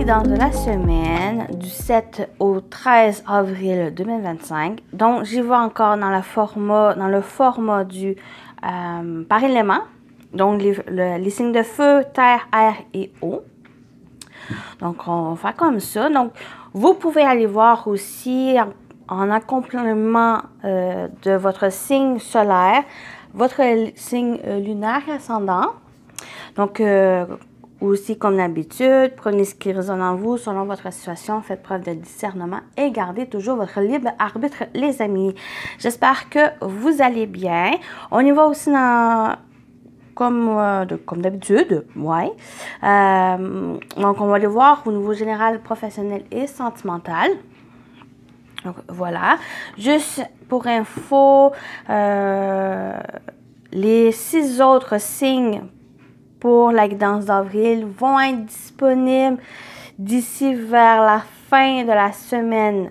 guidance de la semaine du 7 au 13 avril 2025. Donc, j'y vais encore dans le format du par élément. Donc, les signes de feu, terre, air et eau. Donc, on va faire comme ça. Donc, vous pouvez aller voir aussi en accompagnement de votre signe solaire, votre signe lunaire ascendant. Donc, aussi, comme d'habitude, prenez ce qui résonne en vous selon votre situation, faites preuve de discernement et gardez toujours votre libre arbitre, les amis. J'espère que vous allez bien. On y va aussi dans, comme d'habitude, ouais. Donc, on va aller voir au niveau général, professionnel et sentimental. Donc, voilà. Juste pour info, les 6 autres signes pour la guidance d'avril vont être disponibles d'ici vers la fin de la semaine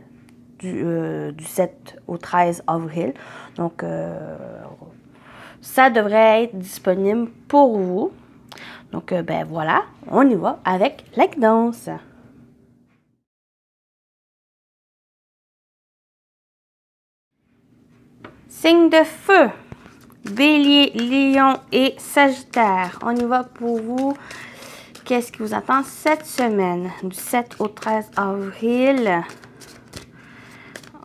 du 7 au 13 avril. Donc, ça devrait être disponible pour vous. Donc, ben voilà, on y va avec la guidance. Signe de feu. Bélier, Lion et Sagittaire. On y va pour vous. Qu'est-ce qui vous attend cette semaine? Du 7 au 13 avril.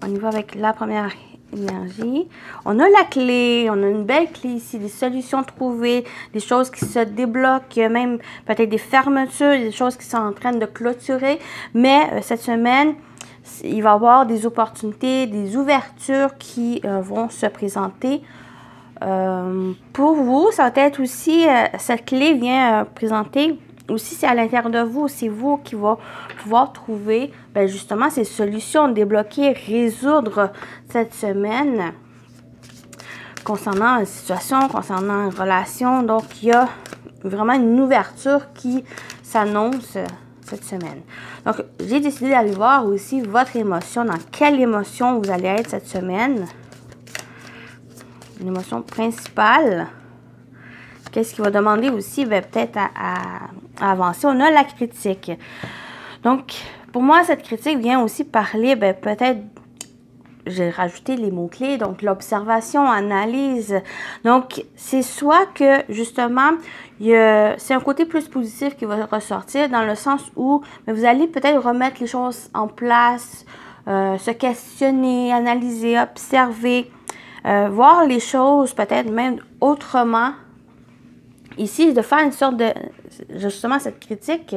On y va avec la première énergie. On a la clé. On a une belle clé ici. Des solutions trouvées. Des choses qui se débloquent. Même peut-être des fermetures. Des choses qui sont en train de clôturer. Mais cette semaine, il va y avoir des opportunités, des ouvertures qui vont se présenter. Pour vous, ça va être aussi, cette clé vient présenter aussi, c'est à l'intérieur de vous, c'est vous qui va pouvoir trouver justement ces solutions, débloquer, résoudre cette semaine concernant une situation, concernant une relation. Donc, il y a vraiment une ouverture qui s'annonce cette semaine. Donc, j'ai décidé d'aller voir aussi votre émotion, dans quelle émotion vous allez être cette semaine. Une émotion principale. Qu'est-ce qui va demander aussi peut-être à avancer? On a la critique. Donc, pour moi, cette critique vient aussi parler, peut-être, j'ai rajouté les mots-clés, donc l'observation, analyse. Donc, c'est soit que, justement, c'est un côté plus positif qui va ressortir dans le sens où vous allez peut-être remettre les choses en place, se questionner, analyser, observer, voir les choses peut-être même autrement. Ici, de faire une sorte de, justement, cette critique,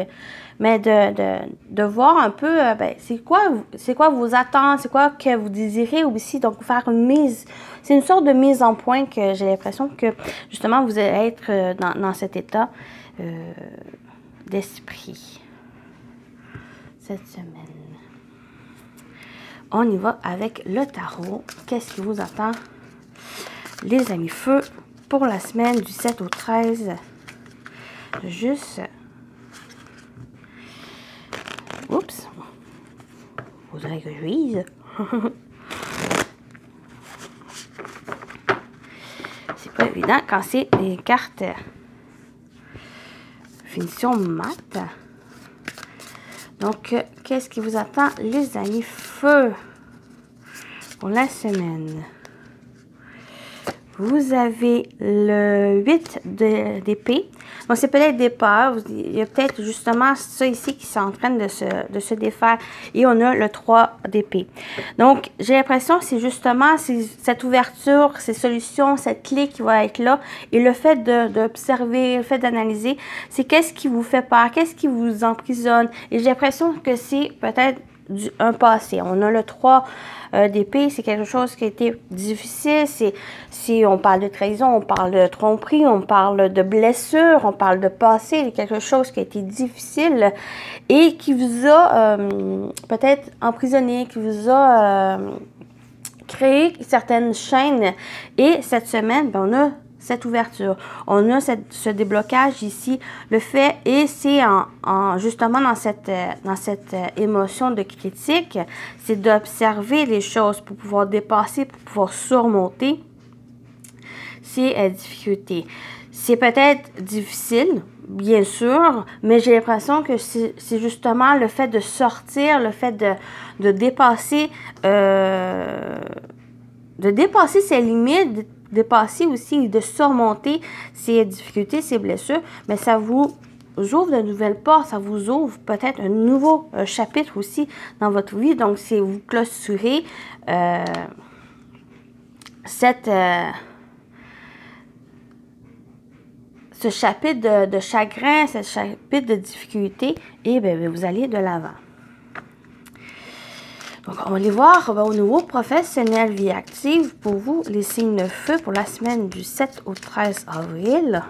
mais de voir un peu, c'est quoi vos attentes, c'est quoi que vous désirez aussi, donc faire une mise, c'est une sorte de mise en point que j'ai l'impression que, justement, vous allez être dans cet état d'esprit cette semaine. On y va avec le tarot. Qu'est-ce qui vous attend, les amis feu, pour la semaine du 7 au 13. Juste. Oups. Faudrait que je vise. C'est pas évident quand c'est des cartes finition mat. Donc, qu'est-ce qui vous attend, les amis feu, pour la semaine? Vous avez le 8 d'épée. Donc, c'est peut-être des peurs. Il y a peut-être justement ça ici qui est en train de se défaire. Et on a le 3 d'épée. Donc, j'ai l'impression que c'est justement cette ouverture, ces solutions, cette clé qui va être là. Et le fait d'observer, le fait d'analyser, c'est qu'est-ce qui vous fait peur, qu'est-ce qui vous emprisonne. Et j'ai l'impression que c'est peut-être un passé. On a le 3 d'épée, c'est quelque chose qui a été difficile. Si on parle de trahison, on parle de tromperie, on parle de blessure, on parle de passé, quelque chose qui a été difficile et qui vous a peut-être emprisonné, qui vous a créé certaines chaînes. Et cette semaine, on a cette ouverture, on a ce déblocage ici, le fait, et c'est justement dans cette émotion de critique, c'est d'observer les choses pour pouvoir dépasser, pour pouvoir surmonter ces difficultés. C'est peut-être difficile, bien sûr, mais j'ai l'impression que c'est justement le fait de sortir, le fait de dépasser ses limites, de dépasser aussi, de surmonter ses difficultés, ses blessures, mais ça vous ouvre de nouvelles portes, ça vous ouvre peut-être un nouveau chapitre aussi dans votre vie. Donc, c'est vous clôturer ce chapitre de chagrin, ce chapitre de difficulté, et bien, vous allez de l'avant. Donc, on va aller voir au niveau professionnel, vie active, pour vous, les signes de feu pour la semaine du 7 au 13 avril.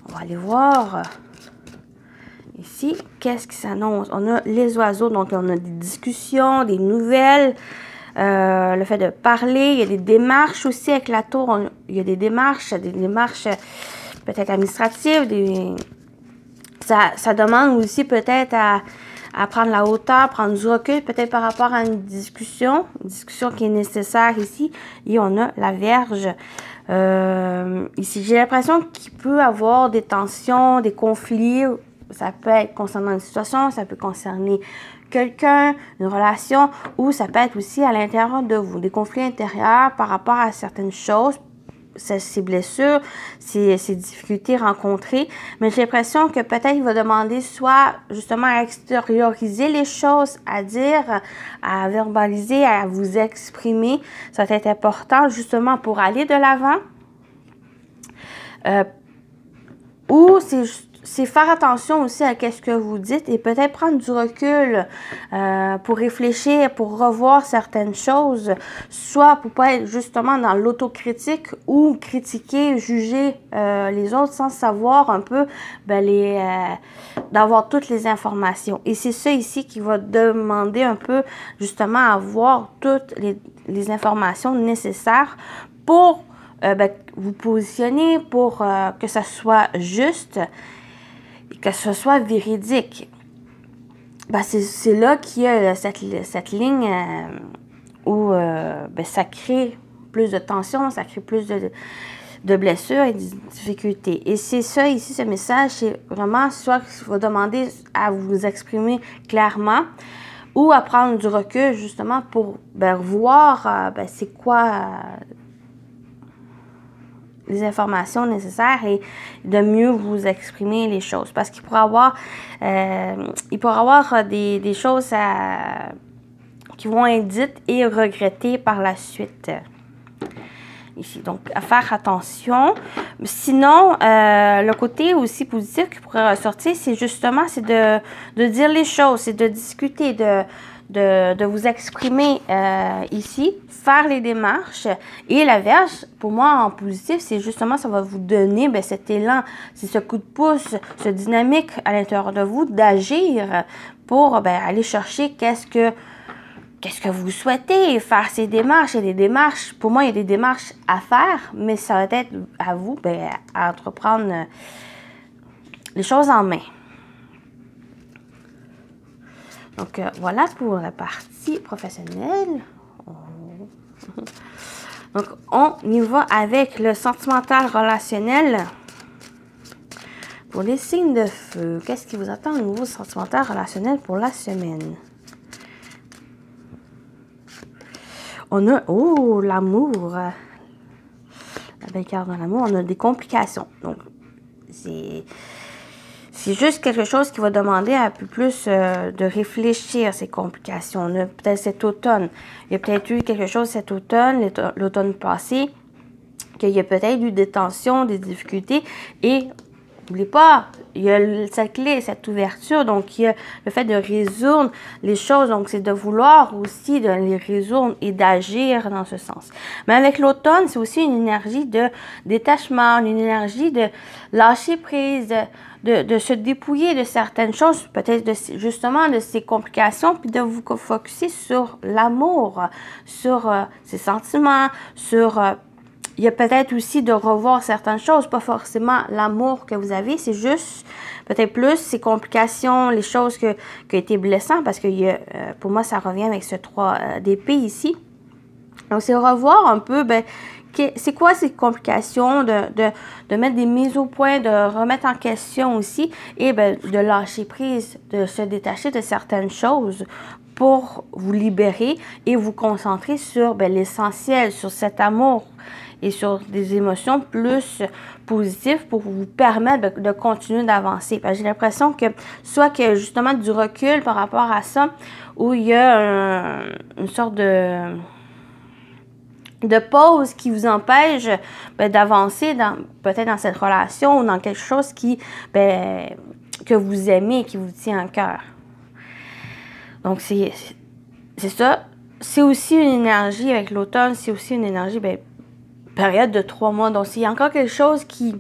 On va aller voir ici, qu'est-ce qui s'annonce. On a les oiseaux, donc on a des discussions, des nouvelles, le fait de parler, il y a des démarches aussi avec la tour, il y a des démarches peut-être administratives, ça demande aussi peut-être à prendre la hauteur, prendre du recul, peut-être par rapport à une discussion qui est nécessaire ici. Et on a la Vierge. Ici, j'ai l'impression qu'il peut y avoir des tensions, des conflits. Ça peut être concernant une situation, ça peut concerner quelqu'un, une relation, ou ça peut être aussi à l'intérieur de vous. Des conflits intérieurs par rapport à certaines choses, ces blessures, ces difficultés rencontrées, mais j'ai l'impression que peut-être il va demander soit justement à extérioriser les choses, à dire, à verbaliser, à vous exprimer. Ça va être important justement pour aller de l'avant. Ou c'est faire attention aussi à ce que vous dites et peut-être prendre du recul pour réfléchir, pour revoir certaines choses, soit pour pas être justement dans l'autocritique ou critiquer, juger les autres sans savoir un peu d'avoir toutes les informations. Et c'est ça ici qui va demander un peu justement à avoir toutes les informations nécessaires pour vous positionner, pour que ça soit juste, que ce soit véridique. C'est là qu'il y a cette ligne où ça crée plus de tension, ça crée plus de blessures et de difficultés. Et c'est ça ici, ce message, c'est vraiment soit qu'il va demander à vous exprimer clairement ou à prendre du recul justement pour voir c'est quoi les informations nécessaires et de mieux vous exprimer les choses. Parce qu'il pourrait avoir, des choses qui vont être dites et regrettées par la suite. Ici, donc, à faire attention. Sinon, le côté aussi positif qui pourrait ressortir, c'est justement de dire les choses, c'est de discuter, de vous exprimer ici, faire les démarches. Et la Vierge, pour moi, en positif, c'est justement, ça va vous donner cet élan, c'est ce coup de pouce, ce dynamique à l'intérieur de vous d'agir pour aller chercher qu'est-ce que vous souhaitez, faire ces démarches. Il y a des démarches, pour moi, il y a des démarches à faire, mais ça va être à vous à entreprendre les choses en main. Donc, voilà pour la partie professionnelle. Donc, on y va avec le sentimental relationnel. Pour les signes de feu, qu'est-ce qui vous attend au niveau sentimental relationnel pour la semaine? On a, l'amour. La belle carte de l'amour. On a des complications. Donc, c'est juste quelque chose qui va demander un peu plus de réfléchir, ces complications. On a peut-être cet automne. Il y a peut-être eu quelque chose cet automne, l'automne passé, qu'il y a peut-être eu des tensions, des difficultés. Et n'oubliez pas, il y a cette clé, cette ouverture. Donc, il y a le fait de résoudre les choses. Donc, c'est de vouloir aussi de les résoudre et d'agir dans ce sens. Mais avec l'automne, c'est aussi une énergie de détachement, une énergie de lâcher prise, de se dépouiller de certaines choses, peut-être justement de ces complications, puis de vous focusser sur l'amour, sur ses sentiments, sur... il y a peut-être aussi de revoir certaines choses, pas forcément l'amour que vous avez, c'est juste peut-être plus ces complications, les choses qui ont été blessantes, parce que pour moi, ça revient avec ce 3 d'épée ici. Donc, c'est revoir un peu, ben, c'est quoi ces complications, de mettre des mises au point, de remettre en question aussi, et ben, de lâcher prise, de se détacher de certaines choses pour vous libérer et vous concentrer sur ben, l'essentiel, sur cet amour et sur des émotions plus positives pour vous permettre de continuer d'avancer. J'ai l'impression que soit qu'il y a justement du recul par rapport à ça, ou il y a une sorte de pause qui vous empêche ben, d'avancer peut-être dans cette relation ou dans quelque chose qui ben, que vous aimez et qui vous tient à cœur. Donc, c'est ça. C'est aussi une énergie avec l'automne, c'est aussi une énergie, ben, période de 3 mois. Donc, il y a encore quelque chose qui,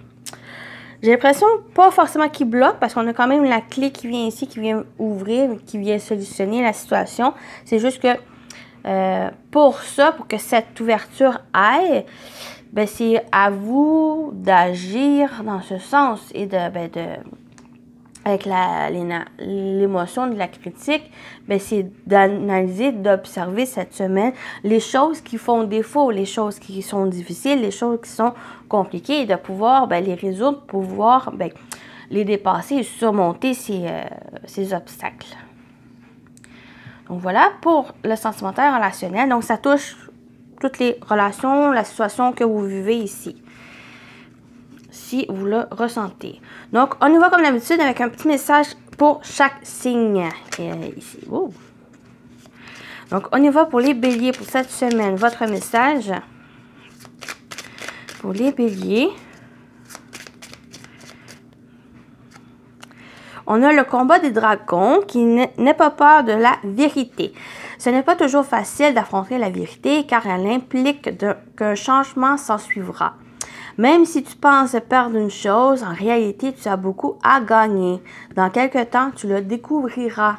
j'ai l'impression, pas forcément qui bloque, parce qu'on a quand même la clé qui vient ici, qui vient ouvrir, qui vient solutionner la situation. C'est juste que pour ça, pour que cette ouverture aille, ben, c'est à vous d'agir dans ce sens et avec l'émotion de la critique, ben, c'est d'analyser, d'observer cette semaine les choses qui font défaut, les choses qui sont difficiles, les choses qui sont compliquées et de pouvoir ben, les résoudre, pouvoir ben, les dépasser et surmonter ces obstacles. Donc voilà pour le sentimentaire relationnel. Donc ça touche toutes les relations, la situation que vous vivez ici, si vous le ressentez. Donc on y va comme d'habitude avec un petit message pour chaque signe ici. Oh. Donc on y va pour les béliers pour cette semaine. Votre message pour les béliers. On a le combat des dragons qui n'est pas peur de la vérité. Ce n'est pas toujours facile d'affronter la vérité car elle implique qu'un changement s'ensuivra. Même si tu penses perdre une chose, en réalité, tu as beaucoup à gagner. Dans quelque temps, tu le découvriras.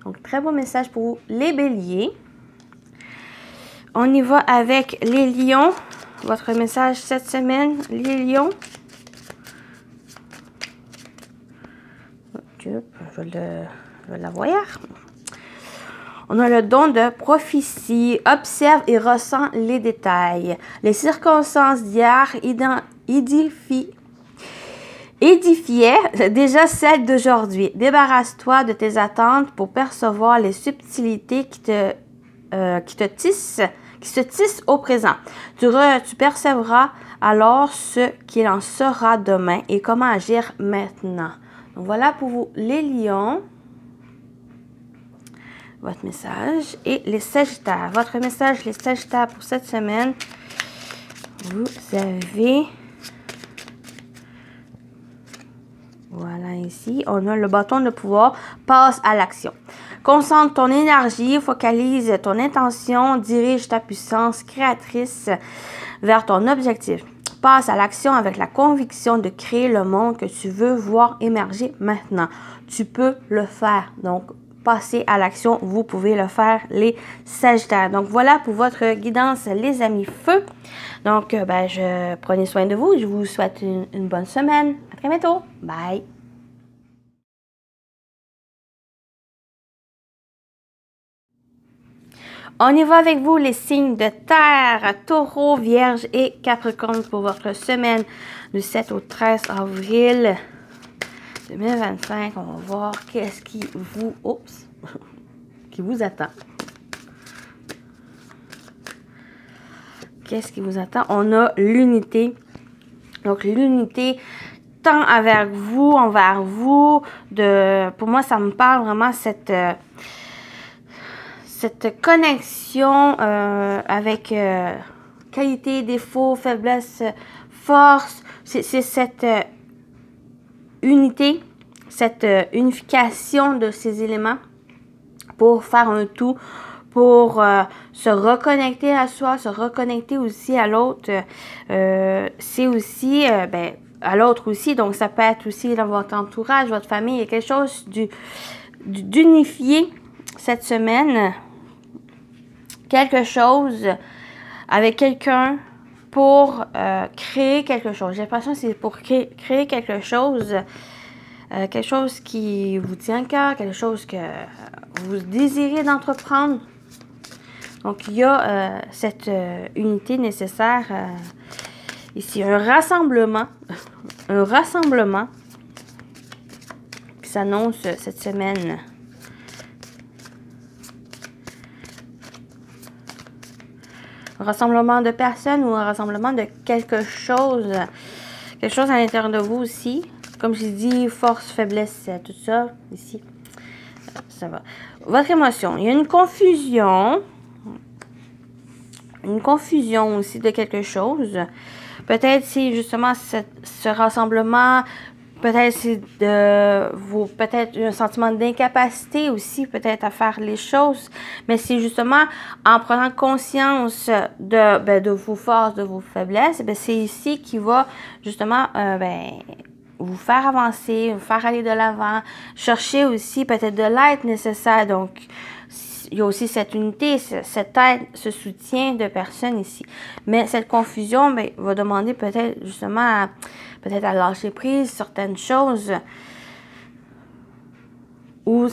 Donc, très beau message pour les béliers. On y va avec les lions. Votre message cette semaine, les lions. Je vais la voir. On a le don de prophétie. Observe et ressent les détails. Les circonstances d'hier édifiaient déjà celles d'aujourd'hui. Débarrasse-toi de tes attentes pour percevoir les subtilités qui se tissent au présent. Tu percevras alors ce qu'il en sera demain et comment agir maintenant. Donc voilà pour vous les lions, votre message. Et les sagittaires, votre message les sagittaires pour cette semaine. Vous avez, voilà ici, on a le bâton de pouvoir, passe à l'action. Concentre ton énergie, focalise ton intention, dirige ta puissance créatrice vers ton objectif. Passe à l'action avec la conviction de créer le monde que tu veux voir émerger maintenant. Tu peux le faire. Donc, passez à l'action. Vous pouvez le faire, les Sagittaires. Donc, voilà pour votre guidance, les amis feu. Donc, prenez soin de vous. Je vous souhaite une bonne semaine. À très bientôt. Bye. On y va avec vous, les signes de terre, Taureau, Vierge et Capricorne pour votre semaine du 7 au 13 avril 2025. On va voir qu'est-ce qui vous attend. Qu'est-ce qui vous attend? On a l'unité. Donc, l'unité tant envers vous, pour moi, ça me parle vraiment cette connexion avec qualité, défaut, faiblesse, force. C'est cette unité, cette unification de ces éléments pour faire un tout, pour se reconnecter à soi, se reconnecter aussi à l'autre. C'est aussi à l'autre aussi, donc ça peut être aussi dans votre entourage, votre famille. Il y a quelque chose d'unifié cette semaine, quelque chose avec quelqu'un pour créer quelque chose. J'ai l'impression que c'est pour créer quelque chose qui vous tient à cœur, quelque chose que vous désirez d'entreprendre. Donc, il y a cette unité nécessaire ici. Un rassemblement qui s'annonce cette semaine. Un rassemblement de personnes ou un rassemblement de quelque chose à l'intérieur de vous aussi. Comme j'ai dit, force, faiblesse, tout ça, ici, ça va. Votre émotion, il y a une confusion aussi de quelque chose. Peut-être c'est justement ce rassemblement, peut-être c'est peut-être un sentiment d'incapacité aussi, peut-être à faire les choses, mais c'est justement en prenant conscience de vos forces, de vos faiblesses, c'est ici qui va justement vous faire avancer, vous faire aller de l'avant, chercher aussi peut-être de l'aide nécessaire. Donc, il y a aussi cette unité, cette aide, ce soutien de personnes ici. Mais cette confusion va demander peut-être justement à lâcher prise certaines choses. Ou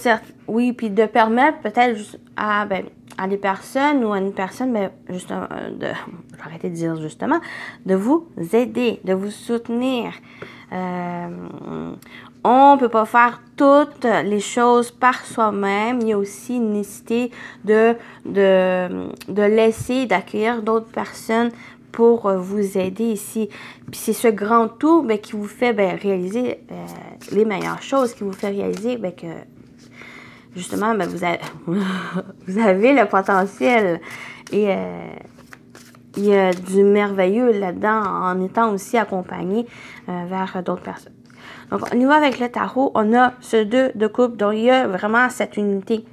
oui, puis de permettre peut-être à des personnes ou à une personne, justement, je vais arrêter de dire justement, de vous aider, de vous soutenir. On ne peut pas faire toutes les choses par soi-même. Il y a aussi une nécessité de laisser, d'accueillir d'autres personnes pour vous aider ici. Puis c'est ce grand tout qui vous fait réaliser les meilleures choses, qui vous fait réaliser que justement vous avez le potentiel. Et il y a du merveilleux là-dedans en étant aussi accompagné vers d'autres personnes. Donc, on y va avec le tarot. On a ce 2 de coupe. Donc, il y a vraiment cette unité,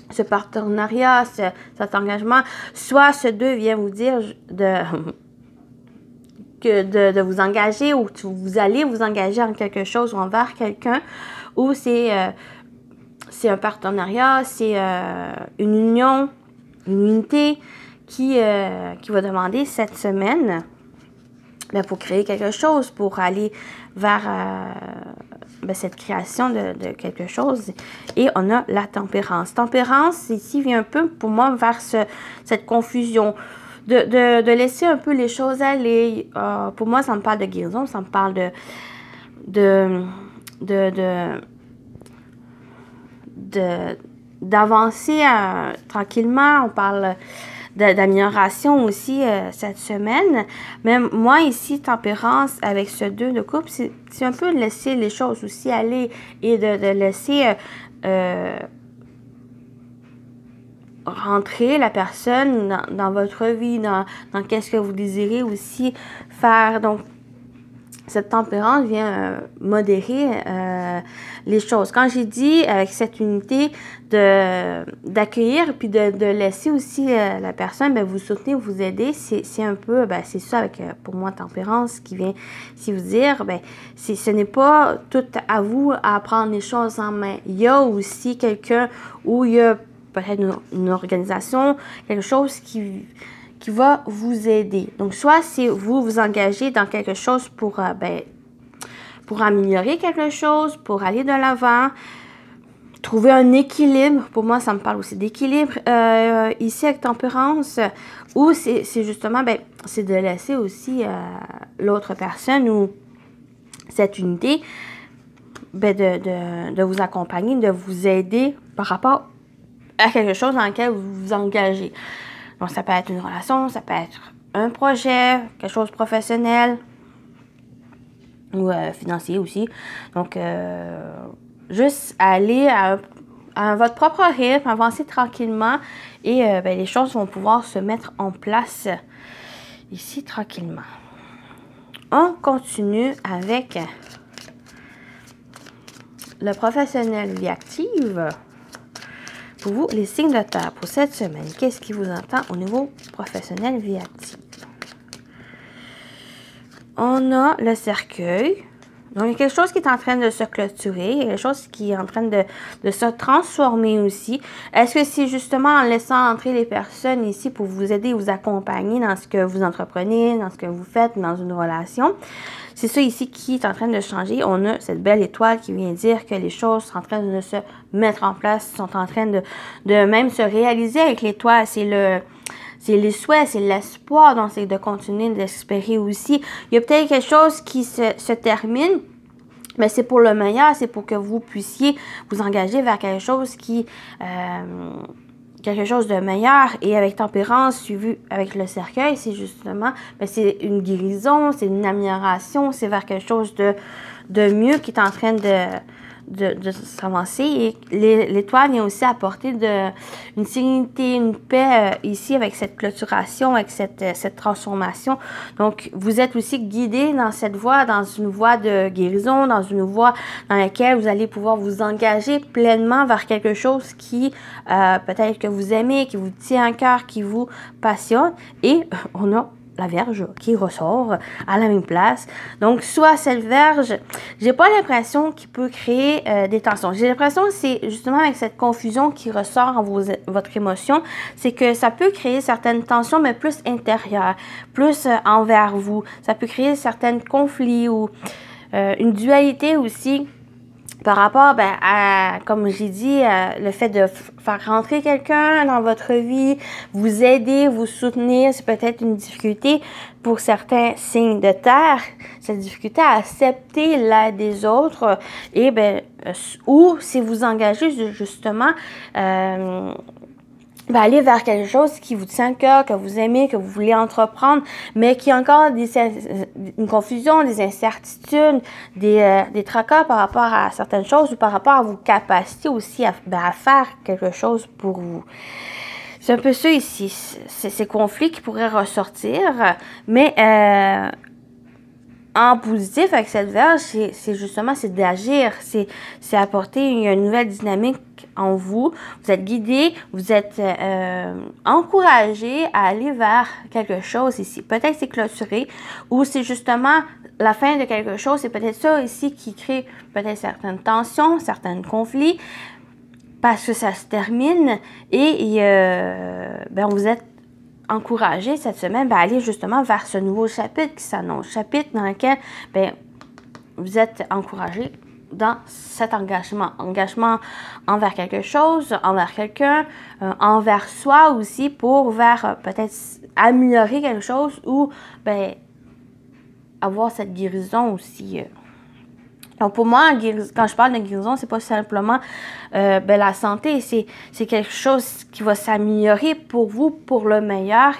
ce partenariat, cet engagement. Soit ce 2 vient vous dire de vous engager ou vous allez vous engager en quelque chose ou envers quelqu'un. Ou c'est un partenariat, c'est une union, une unité qui va demander cette semaine pour créer quelque chose, pour aller vers cette création de quelque chose. Et on a la tempérance. Tempérance, ici, vient un peu, pour moi, vers cette confusion. De laisser un peu les choses aller. Pour moi, ça me parle de guérison, ça me parle d'avancer tranquillement. On parle d'amélioration aussi cette semaine. Mais moi, ici, tempérance, avec ce 2 de coupe, c'est un peu de laisser les choses aussi aller et de laisser rentrer la personne dans votre vie, dans qu'est-ce que vous désirez aussi faire. Donc, cette tempérance vient modérer les choses. Quand j'ai dit avec cette unité d'accueillir puis de laisser aussi la personne vous soutenir, vous aider, c'est un peu, c'est ça avec pour moi tempérance qui vient si vous dire, ce n'est pas tout à vous à prendre les choses en main. Il y a aussi quelqu'un où il y a peut-être une organisation, quelque chose qui va vous aider. Donc, soit c'est vous engagez dans quelque chose pour améliorer quelque chose, pour aller de l'avant, trouver un équilibre. Pour moi, ça me parle aussi d'équilibre ici avec tempérance, ou c'est justement, c'est de laisser aussi l'autre personne ou cette unité de vous accompagner, de vous aider par rapport à quelque chose dans lequel vous vous engagez. Donc, ça peut être une relation, ça peut être un projet, quelque chose de professionnel ou financier aussi. Donc, juste aller à votre propre rythme, avancer tranquillement et les choses vont pouvoir se mettre en place ici tranquillement. On continue avec le professionnel vie active. Pour vous, les signes de terre pour cette semaine, qu'est-ce qui vous attend au niveau professionnel vie active? On a le cercueil, Donc, il y a quelque chose qui est en train de se clôturer, il y a quelque chose qui est en train de se transformer aussi. Est-ce que c'est justement en laissant entrer les personnes ici pour vous aider, vous accompagner dans ce que vous entreprenez, dans ce que vous faites, dans une relation? C'est ça ici qui est en train de changer. On a cette belle étoile qui vient dire que les choses sont en train de se mettre en place, sont en train de même se réaliser avec l'étoile. C'est les souhaits, c'est l'espoir, donc c'est de continuer d'espérer aussi. Il y a peut-être quelque chose qui se termine, mais c'est pour le meilleur, c'est pour que vous puissiez vous engager vers quelque chose quelque chose de meilleur. Et avec tempérance, suivi avec le cercueil, c'est justement, c'est une guérison, c'est une amélioration, c'est vers quelque chose de mieux qui est en train de s'avancer. Et l'étoile vient aussi apporter une sérénité, une paix ici avec cette clôturation, avec cette transformation. Donc, vous êtes aussi guidé dans cette voie, dans une voie de guérison, dans une voie dans laquelle vous allez pouvoir vous engager pleinement vers quelque chose qui peut-être que vous aimez, qui vous tient à cœur, qui vous passionne. Et on a la Vierge qui ressort à la même place. Donc, soit cette Vierge, j'ai pas l'impression qu'il peut créer des tensions. J'ai l'impression que c'est justement avec cette confusion qui ressort en votre émotion, c'est que ça peut créer certaines tensions, mais plus intérieures, plus envers vous. Ça peut créer certains conflits ou une dualité aussi. Par rapport à, comme j'ai dit, le fait de faire rentrer quelqu'un dans votre vie, vous aider, vous soutenir, c'est peut-être une difficulté pour certains signes de terre, cette difficulté à accepter l'aide des autres, et ou si vous engagez justement aller vers quelque chose qui vous tient à cœur, que vous aimez, que vous voulez entreprendre, mais qui a encore une confusion, des incertitudes, des tracas par rapport à certaines choses ou par rapport à vos capacités aussi à faire quelque chose pour vous. C'est un peu ça ici, ces conflits qui pourraient ressortir, mais en positif avec cette Vierge, c'est justement d'agir, c'est apporter une nouvelle dynamique en vous. Vous êtes guidé, vous êtes encouragé à aller vers quelque chose ici. Peut-être c'est clôturé ou c'est justement la fin de quelque chose. C'est peut-être ça ici qui crée peut-être certaines tensions, certains conflits parce que ça se termine et vous êtes encouragé cette semaine à aller justement vers ce nouveau chapitre qui s'annonce. Chapitre dans lequel vous êtes encouragé dans cet engagement. Engagement envers quelque chose, envers quelqu'un, envers soi aussi pour peut-être améliorer quelque chose ou avoir cette guérison aussi. Donc, pour moi, quand je parle de guérison, c'est pas simplement la santé, c'est quelque chose qui va s'améliorer pour vous, pour le meilleur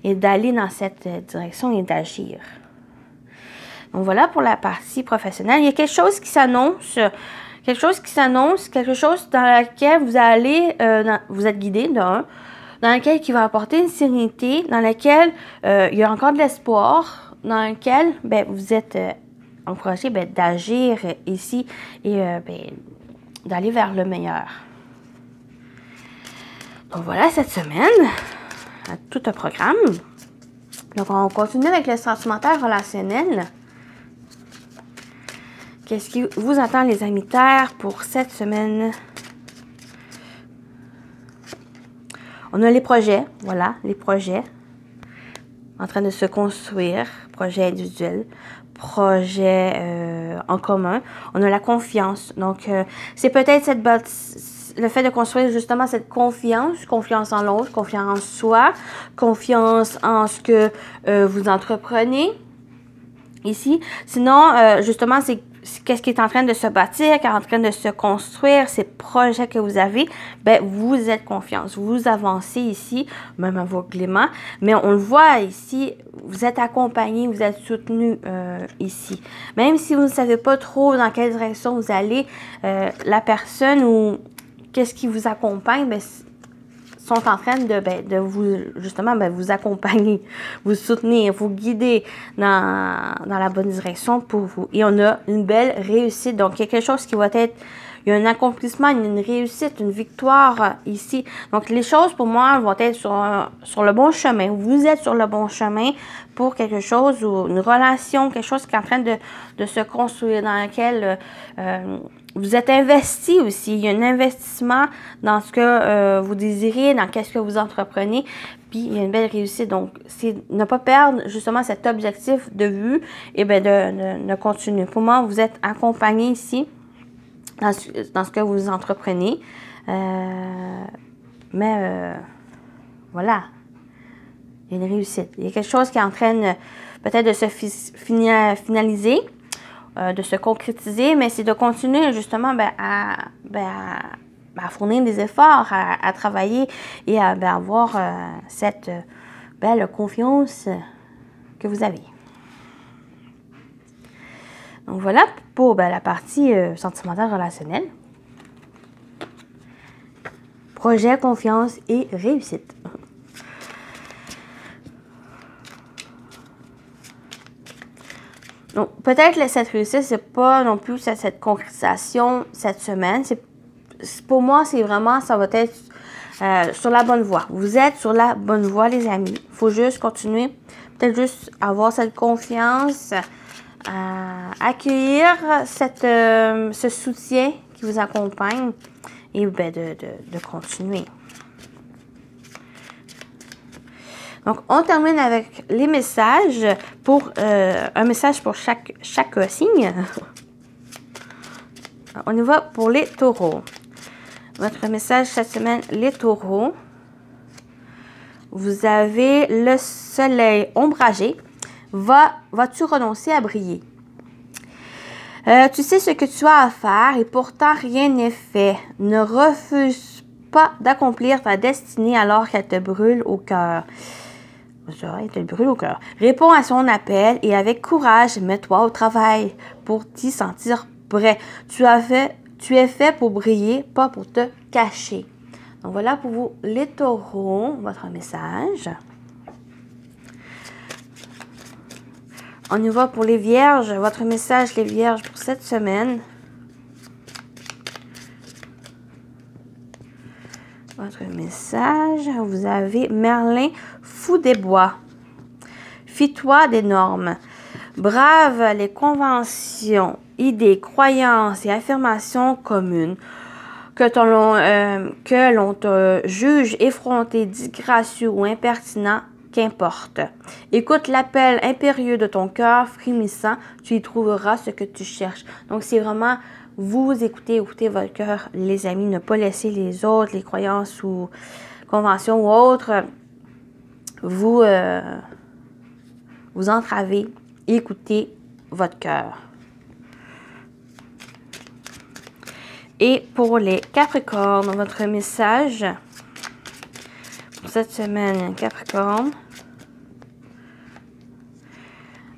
et d'aller dans cette direction et d'agir. Donc, voilà pour la partie professionnelle. Il y a quelque chose qui s'annonce, quelque chose dans laquelle vous allez, vous êtes guidé dans lequel qui va apporter une sérénité, dans laquelle il y a encore de l'espoir, dans lequel vous êtes encouragé d'agir ici et d'aller vers le meilleur. Donc voilà cette semaine, tout un programme. Donc on continue avec le sentimental relationnel. Qu'est-ce qui vous attend les amis terre pour cette semaine? On a les projets, voilà, les projets en train de se construire, projets individuels, projets en commun. On a la confiance. Donc, c'est peut-être le fait de construire justement cette confiance en l'autre, confiance en soi, confiance en ce que vous entreprenez ici. Sinon, justement, c'est qu'est-ce qui est en train de se bâtir, qui est en train de se construire, ces projets que vous avez, vous êtes confiance, vous avancez ici, même aveuglément, mais on le voit ici, vous êtes accompagné, vous êtes soutenu ici. Même si vous ne savez pas trop dans quelle direction vous allez, la personne ou qu'est-ce qui vous accompagne, sont en train de vous, justement, vous accompagner, vous soutenir, vous guider dans la bonne direction pour vous. Et on a une belle réussite. Donc, il y a quelque chose qui va être Il y a un accomplissement, une réussite, une victoire ici. Donc, les choses pour moi vont être sur le bon chemin. Vous êtes sur le bon chemin pour quelque chose ou une relation, quelque chose qui est en train de se construire, dans lequel vous êtes investi aussi. Il y a un investissement dans ce que vous désirez, dans qu'est-ce que vous entreprenez. Puis, il y a une belle réussite. Donc, c'est ne pas perdre justement cet objectif de vue et bien de continuer. Pour moi, vous êtes accompagné ici dans ce que vous entreprenez. Voilà. Il y a une réussite. Il y a quelque chose qui est en train peut-être de se finaliser, de se concrétiser, mais c'est de continuer justement à fournir des efforts, à travailler et à avoir cette belle confiance que vous avez. Donc voilà pour la partie sentimentale relationnelle. Projet, confiance et réussite. Donc, peut-être que cette réussite, c'est pas non plus cette concrétisation cette semaine. Pour moi, c'est vraiment, ça va être sur la bonne voie. Vous êtes sur la bonne voie, les amis. Il faut juste continuer. Peut-être juste avoir cette confiance, accueillir ce soutien qui vous accompagne et de continuer. Donc, on termine avec les messages un message pour chaque signe. On y va pour les taureaux. Votre message cette semaine, les taureaux. Vous avez le soleil ombragé. Vas-tu renoncer à briller? Tu sais ce que tu as à faire et pourtant rien n'est fait. Ne refuse pas d'accomplir ta destinée alors qu'elle te brûle au cœur. Elle te brûle au cœur. Réponds à son appel et avec courage, mets-toi au travail pour t'y sentir prêt. Tu es fait pour briller, pas pour te cacher. Donc voilà pour vous les taureaux, votre message. On y va pour les vierges. Votre message, les vierges, pour cette semaine. Votre message, vous avez Merlin, fou des bois. Fie-toi des normes. Brave les conventions, idées, croyances et affirmations communes. Que l'on te juge effronté, disgracieux ou impertinent, qu'importe. Écoute l'appel impérieux de ton cœur frémissant, tu y trouveras ce que tu cherches. Donc, c'est vraiment vous écoutez votre cœur, les amis, ne pas laisser les autres, les croyances ou conventions ou autres, vous entraver, écoutez votre cœur. Et pour les Capricornes, votre message pour cette semaine, Capricorne.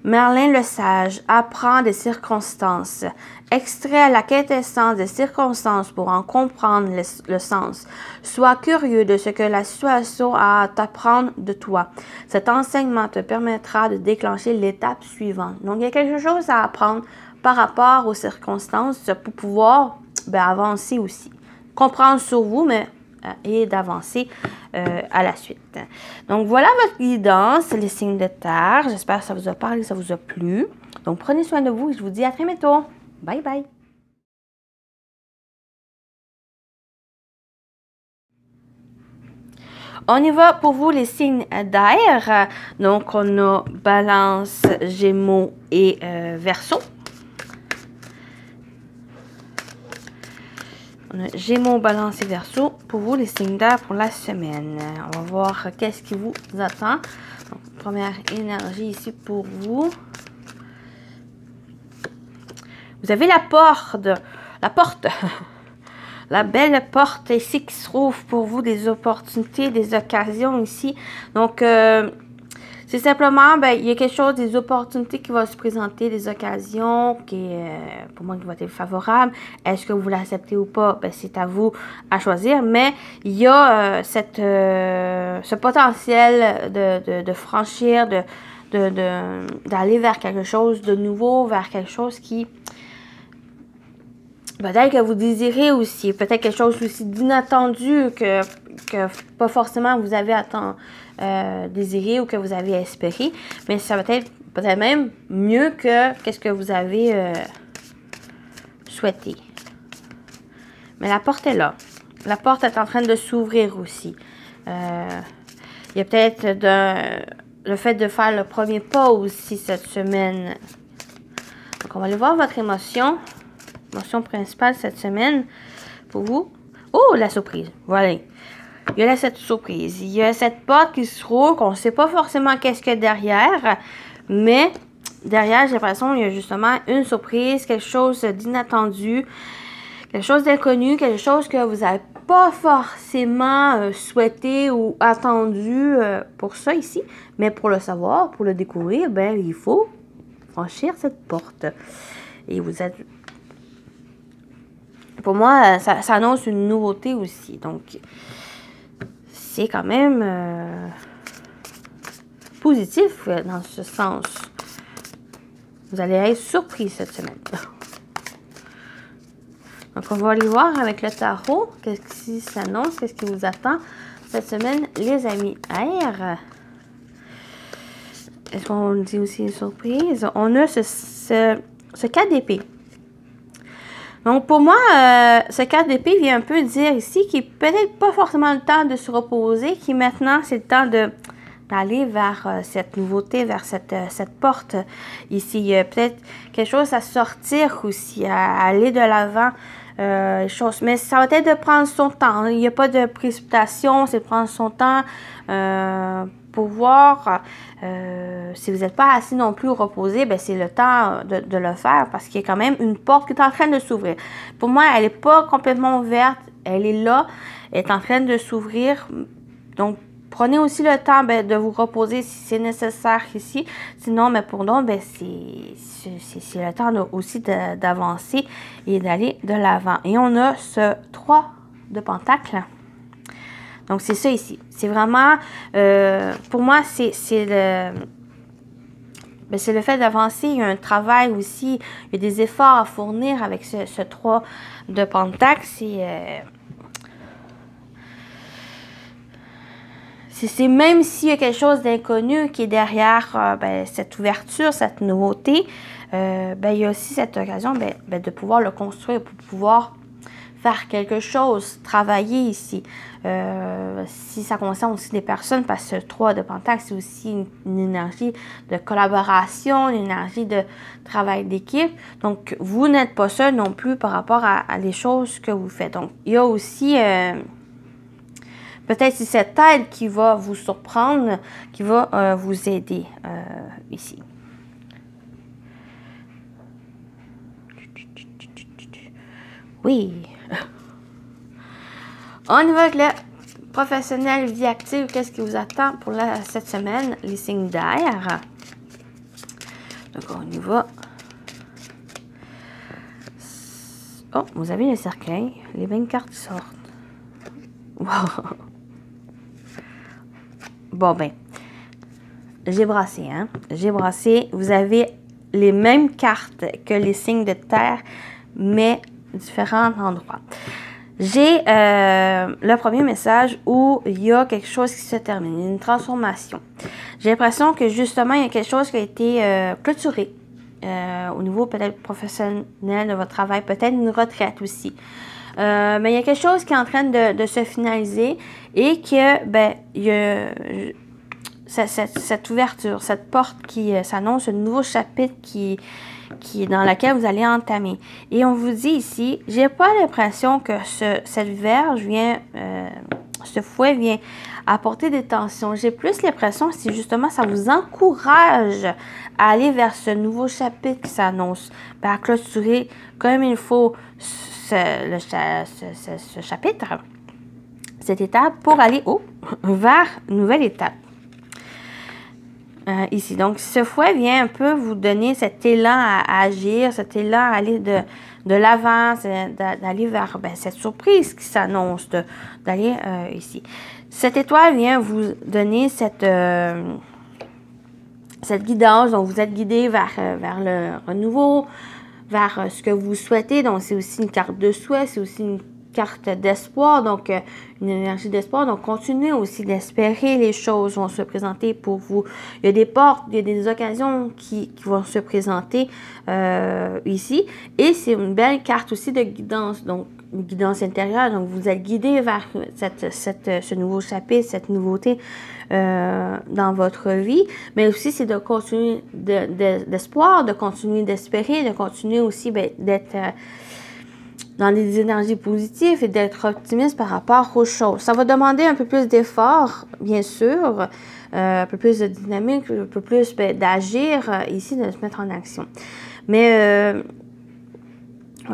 Merlin le sage apprend des circonstances, extrait la quintessence des circonstances pour en comprendre le sens. Sois curieux de ce que la situation a à t'apprendre de toi. Cet enseignement te permettra de déclencher l'étape suivante. Donc, il y a quelque chose à apprendre par rapport aux circonstances pour pouvoir avancer aussi. Comprendre sur vous, mais et d'avancer à la suite. Donc, voilà votre guidance, les signes de terre. J'espère que ça vous a parlé, que ça vous a plu. Donc, prenez soin de vous et je vous dis à très bientôt. Bye bye! On y va pour vous les signes d'air. Donc, on a Balance, Gémeaux et Verseau. On a Gémeaux, Balance et Verseau pour vous les signes d'air pour la semaine. On va voir qu'est-ce qui vous attend. Donc, première énergie ici pour vous. Vous avez la porte, la belle porte ici qui se trouve pour vous, des opportunités, des occasions ici. Donc, c'est simplement, il y a quelque chose, des opportunités qui vont se présenter, des occasions qui, pour moi, qui vont être favorables. Est-ce que vous l'acceptez ou pas? C'est à vous à choisir. Mais il y a ce potentiel de franchir, d'aller vers quelque chose de nouveau, vers quelque chose qui Peut-être que vous désirez aussi, peut-être quelque chose aussi d'inattendu que pas forcément vous avez désiré ou que vous avez espéré, mais ça va être peut-être même mieux que qu'est-ce que vous avez souhaité. Mais la porte est là. La porte est en train de s'ouvrir aussi. Il y a peut-être le fait de faire le premier pas aussi cette semaine. Donc, on va aller voir votre émotion. Émotion principale cette semaine pour vous. Oh, la surprise. Voilà. Il y a cette surprise. Il y a cette porte qui se roule, qu'on ne sait pas forcément qu'est-ce qu'il y a derrière. Mais derrière, j'ai l'impression qu'il y a justement une surprise, quelque chose d'inattendu, quelque chose d'inconnu, quelque chose que vous n'avez pas forcément souhaité ou attendu pour ça ici. Mais pour le savoir, pour le découvrir, ben il faut franchir cette porte. Et vous êtes... Pour moi, ça annonce une nouveauté aussi. Donc, c'est quand même positif dans ce sens. Vous allez être surpris cette semaine. Donc, on va aller voir avec le tarot qu'est-ce qui s'annonce, qu'est-ce qui vous attend cette semaine, les amis air. Est-ce qu'on dit aussi une surprise? On a ce 4 d'épée. Donc, pour moi, ce 4 d'épée vient un peu dire ici qu'il n'est peut-être pas forcément le temps de se reposer, qui maintenant, c'est le temps d'aller vers cette nouveauté, vers cette porte ici. Il y a peut-être quelque chose à sortir aussi, à aller de l'avant. Mais ça va être de prendre son temps. Il n'y a pas de précipitation, c'est de prendre son temps pour voir si vous n'êtes pas assis non plus reposé, ben c'est le temps de le faire parce qu'il y a quand même une porte qui est en train de s'ouvrir. Pour moi, elle n'est pas complètement ouverte, elle est là, elle est en train de s'ouvrir. Donc, prenez aussi le temps de vous reposer si c'est nécessaire ici. Sinon, mais pour nous, ben, c'est le temps aussi d'avancer et d'aller de l'avant. Et on a ce 3 de pentacles. Donc, c'est ça ici. C'est vraiment, pour moi, c'est le fait d'avancer. Il y a un travail aussi. Il y a des efforts à fournir avec ce 3 de pentacles. C'est même s'il y a quelque chose d'inconnu qui est derrière cette ouverture, cette nouveauté, il y a aussi cette occasion de pouvoir le construire, pour pouvoir faire quelque chose, travailler ici. Si ça concerne aussi des personnes, parce que le 3 de Pentacle, c'est aussi une énergie de collaboration, une énergie de travail d'équipe. Donc, vous n'êtes pas seul non plus par rapport à les choses que vous faites. Donc, il y a aussi... peut-être c'est cette aide qui va vous surprendre, qui va vous aider ici. Oui. On y va avec le professionnel vie active. Qu'est-ce qui vous attend pour cette semaine? Les signes d'air. Donc, on y va. Oh, vous avez le cercueil. Les 20 cartes qui sortent. Wow. Bon, ben, j'ai brassé, hein. J'ai brassé. Vous avez les mêmes cartes que les signes de terre, mais différents endroits. J'ai le premier message où il y a quelque chose qui se termine, une transformation. J'ai l'impression que justement, il y a quelque chose qui a été clôturé au niveau peut-être professionnel de votre travail, peut-être une retraite aussi. Mais il y a quelque chose qui est en train de se finaliser et que, il y a cette ouverture, cette porte qui s'annonce, un nouveau chapitre qui est dans laquelle vous allez entamer. Et on vous dit ici, j'ai pas l'impression que cette verge vient, ce fouet vient apporter des tensions. J'ai plus l'impression que justement ça vous encourage à aller vers ce nouveau chapitre qui s'annonce, à clôturer comme il faut ce chapitre, cette étape pour aller vers une nouvelle étape. Ici. Donc, ce fouet vient un peu vous donner cet élan à agir, cet élan à aller de l'avant, d'aller vers cette surprise qui s'annonce, d'aller ici. Cette étoile vient vous donner cette guidance, donc vous êtes guidé vers le renouveau, vers ce que vous souhaitez. Donc, c'est aussi une carte de souhait, c'est aussi une carte d'espoir, donc une énergie d'espoir. Donc, continuez aussi d'espérer, les choses vont se présenter pour vous. Il y a des portes, il y a des occasions qui vont se présenter ici. Et c'est une belle carte aussi de guidance, donc une guidance intérieure. Donc, vous êtes guidé vers ce nouveau chapitre, cette nouveauté dans votre vie. Mais aussi, c'est de continuer d'espoir, de continuer d'espérer, de continuer aussi d'être dans des énergies positives et d'être optimiste par rapport aux choses. Ça va demander un peu plus d'effort, bien sûr, un peu plus de dynamique, un peu plus d'agir ici, de se mettre en action. Mais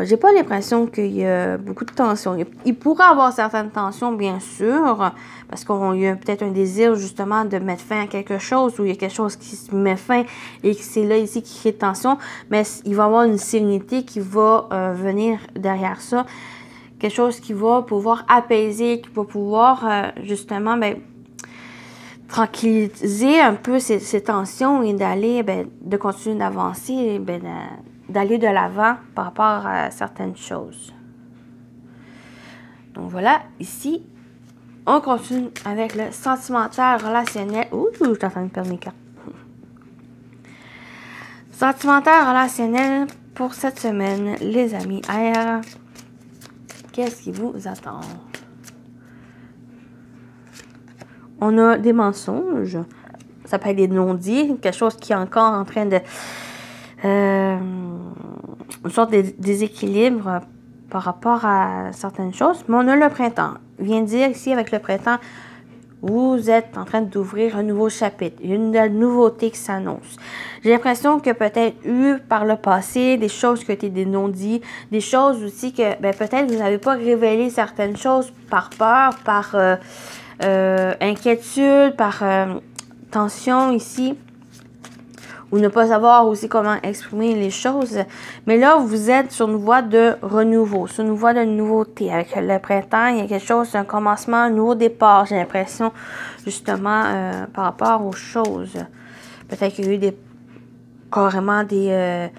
j'ai pas l'impression qu'il y a beaucoup de tensions. Il pourrait y avoir certaines tensions, bien sûr, parce qu'il y a peut-être un désir, justement, de mettre fin à quelque chose, ou il y a quelque chose qui se met fin, et que c'est là, ici, qui crée tension, mais il va y avoir une sérénité qui va venir derrière ça. Quelque chose qui va pouvoir apaiser, qui va pouvoir, justement, tranquilliser un peu ces tensions et d'aller, de continuer d'avancer, d'aller de l'avant par rapport à certaines choses. Donc voilà, ici, on continue avec le sentimental relationnel. Ouh, je suis en train de perdre mes cartes. Sentimental relationnel pour cette semaine, les amis air. Qu'est-ce qui vous attend? On a des mensonges. Ça peut être des non-dits, quelque chose qui est encore en train de... une sorte de déséquilibre par rapport à certaines choses. Mais on a le printemps. Il vient dire ici, avec le printemps, vous êtes en train d'ouvrir un nouveau chapitre. Il y a une nouveauté qui s'annonce. J'ai l'impression que peut-être eu par le passé des choses qui ont été des non-dits, des choses aussi que peut-être vous n'avez pas révélé certaines choses par peur, par inquiétude, par tension ici, ou ne pas savoir aussi comment exprimer les choses. Mais là, vous êtes sur une voie de renouveau, sur une voie de nouveauté. Avec le printemps, il y a quelque chose, un commencement, un nouveau départ, j'ai l'impression, justement, par rapport aux choses. Peut-être qu'il y a eu carrément des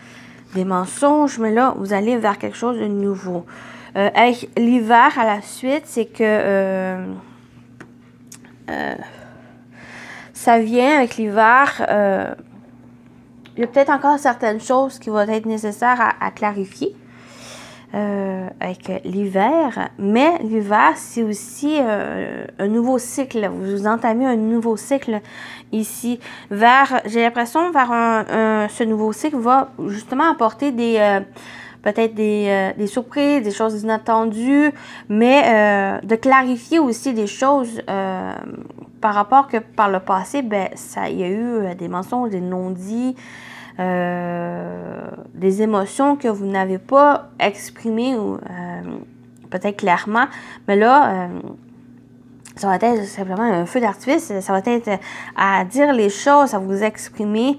mensonges, mais là, vous allez vers quelque chose de nouveau. Avec l'hiver, à la suite, c'est que... ça vient avec l'hiver... il y a peut-être encore certaines choses qui vont être nécessaires à clarifier avec l'hiver. Mais l'hiver, c'est aussi un nouveau cycle. Vous entamez un nouveau cycle ici. J'ai l'impression vers ce nouveau cycle va justement apporter peut-être des surprises, des choses inattendues, mais de clarifier aussi des choses par rapport que par le passé, il y a eu des mensonges, des non-dits, des émotions que vous n'avez pas exprimées ou peut-être clairement, mais là, ça va être simplement un feu d'artifice, ça va être à dire les choses, à vous exprimer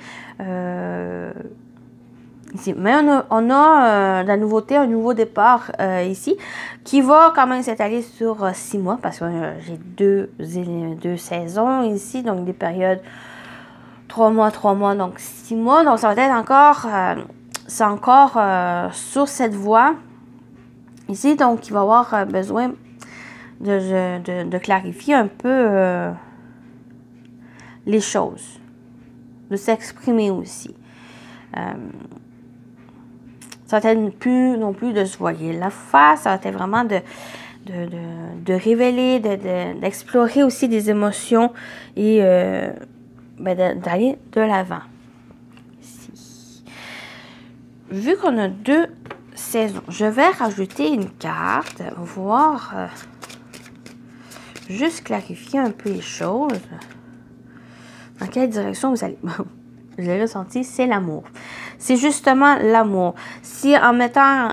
ici. Mais on a de la nouveauté, un nouveau départ ici, qui va quand même s'étaler sur 6 mois, parce que j'ai deux saisons ici, donc des périodes 3 mois, donc 6 mois. Donc ça va être encore, c'est encore sur cette voie ici, donc il va y avoir besoin de clarifier un peu les choses, de s'exprimer aussi. Ça va être plus non plus de se voiler la face, ça va être vraiment de révéler, d'explorer aussi des émotions et d'aller de l'avant. Vu qu'on a 2 saisons, je vais rajouter une carte, voir, juste clarifier un peu les choses. Dans quelle direction vous allez? Je l'ai ressenti, c'est l'amour. C'est justement l'amour. Si en mettant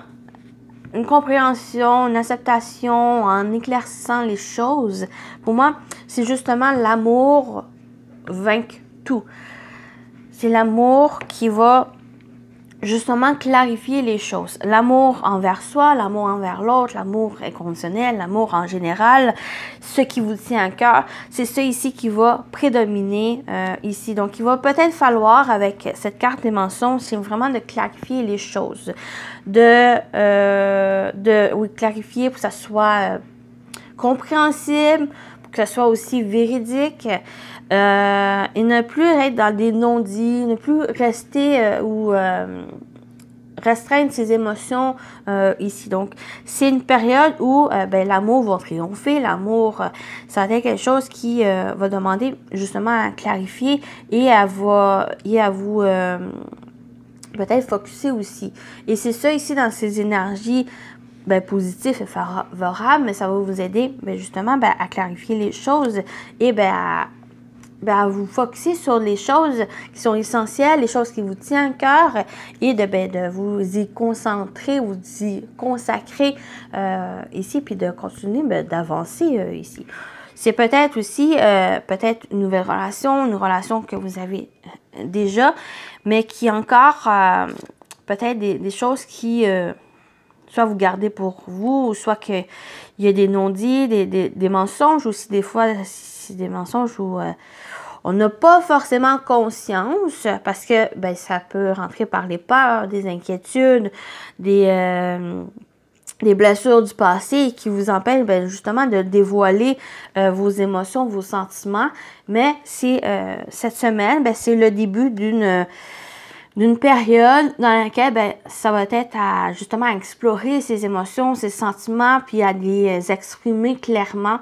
une compréhension, une acceptation, en éclaircissant les choses, pour moi, c'est justement l'amour vaincre tout. C'est l'amour qui va justement clarifier les choses. L'amour envers soi, l'amour envers l'autre, l'amour inconditionnel, l'amour en général, ce qui vous tient à cœur, c'est ça ici qui va prédominer ici. Donc, il va peut-être falloir, avec cette carte des mensonges, c'est vraiment de clarifier les choses. Oui, clarifier pour que ça soit compréhensible, pour que ça soit aussi véridique. Et ne plus être dans des non-dits, ne plus rester restreindre ses émotions ici. Donc, c'est une période où l'amour va triompher. L'amour, ça va être quelque chose qui va demander justement à clarifier et à vous peut-être focuser aussi. Et c'est ça ici dans ces énergies positives et favorables, mais ça va vous aider justement à clarifier les choses et à vous focuser sur les choses qui sont essentielles, les choses qui vous tiennent à cœur et de vous y concentrer, vous y consacrer ici, puis de continuer d'avancer ici. C'est peut-être aussi peut-être une nouvelle relation, une relation que vous avez déjà, mais qui encore peut-être des choses qui soit vous gardez pour vous, soit qu'il y a des non-dits, des mensonges aussi. Des fois, c'est des mensonges où on n'a pas forcément conscience parce que ça peut rentrer par les peurs, des inquiétudes, des blessures du passé qui vous empêchent justement de dévoiler vos émotions, vos sentiments. Mais c'est cette semaine, c'est le début d'une période dans laquelle ça va être justement à explorer ses émotions, ses sentiments, puis à les exprimer clairement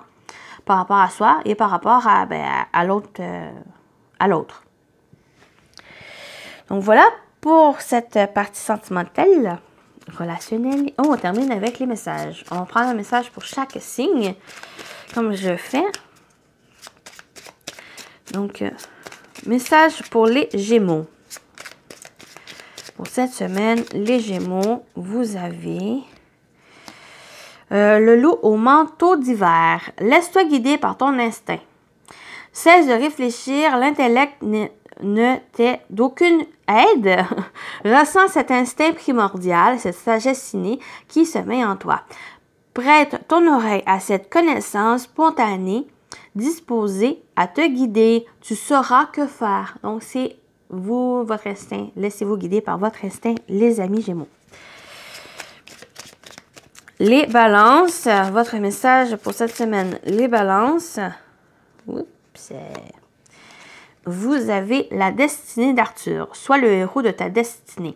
par rapport à soi et par rapport à l'autre. Donc voilà pour cette partie sentimentale, relationnelle. On termine avec les messages. On va prendre un message pour chaque signe, comme je fais. Donc, message pour les Gémeaux. Pour cette semaine, les Gémeaux, vous avez le loup au manteau d'hiver. Laisse-toi guider par ton instinct. Cesse de réfléchir, l'intellect ne t'est d'aucune aide. Ressens cet instinct primordial, cette sagesse innée qui se met en toi. Prête ton oreille à cette connaissance spontanée, disposée à te guider. Tu sauras que faire. Donc, c'est vous, votre instinct. Laissez-vous guider par votre instinct, les amis Gémeaux. Les balances, votre message pour cette semaine. Les balances. Oups. Vous avez la destinée d'Arthur. Sois le héros de ta destinée.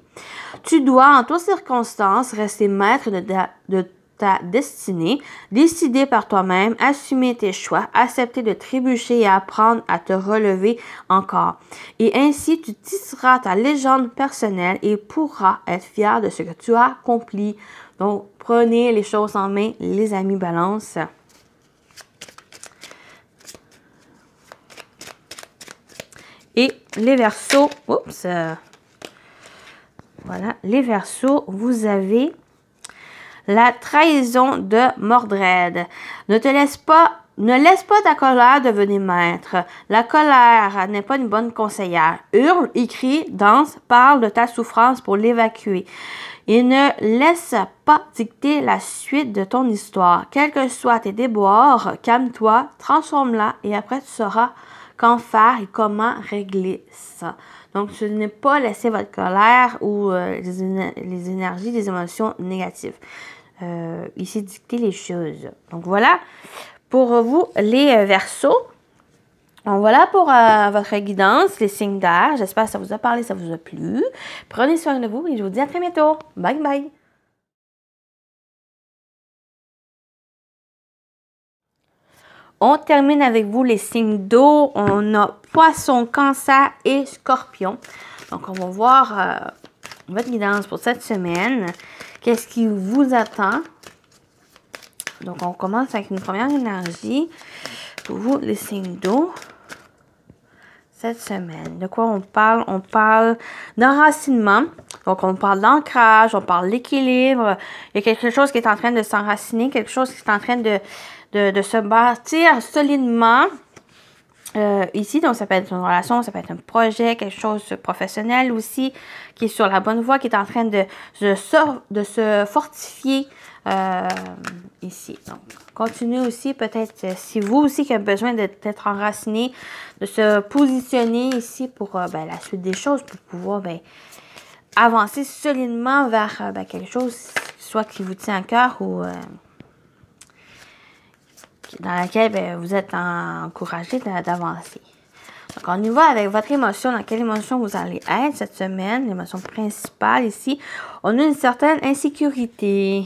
Tu dois, en toutes circonstances, rester maître de ta destinée, décider par toi-même, assumer tes choix, accepter de trébucher et apprendre à te relever encore. Et ainsi, tu tisseras ta légende personnelle et pourras être fier de ce que tu as accompli. Donc, prenez les choses en main, les amis Balance. Et les Verseaux, voilà, les Verseaux, vous avez la trahison de Mordred. Ne laisse pas ta colère devenir maître. La colère n'est pas une bonne conseillère. Hurle, crie, danse, parle de ta souffrance pour l'évacuer. Et ne laisse pas dicter la suite de ton histoire. Quels que soient tes déboires, calme-toi, transforme-la et après tu sauras qu'en faire et comment régler ça. Donc, ce n'est pas laisser votre colère ou les énergies, les émotions négatives. Ici, dicter les choses. Donc, voilà pour vous, les Verseaux. Donc, voilà pour votre guidance, les signes d'air. J'espère que ça vous a parlé, ça vous a plu. Prenez soin de vous et je vous dis à très bientôt. Bye bye! On termine avec vous les signes d'eau. On a Poisson, Cancer et Scorpion. Donc, on va voir votre guidance pour cette semaine. Qu'est-ce qui vous attend? Donc, on commence avec une première énergie. Pour vous, les signes d'eau. Cette semaine. De quoi on parle? On parle d'enracinement. Donc, on parle d'ancrage, on parle d'équilibre. Il y a quelque chose qui est en train de s'enraciner, quelque chose qui est en train de se bâtir solidement. Ici, donc ça peut être une relation, ça peut être un projet, quelque chose de professionnel aussi, qui est sur la bonne voie, qui est en train de se fortifier ici. Donc, continuez aussi, peut-être, si vous aussi qui avez besoin d'être enraciné, de se positionner ici pour ben, la suite des choses, pour pouvoir ben, avancer solidement vers ben, quelque chose, soit qui vous tient à cœur ou dans laquelle ben, vous êtes encouragé d'avancer. Donc, on y va avec votre émotion. Dans quelle émotion vous allez être cette semaine? L'émotion principale ici. On a une certaine insécurité.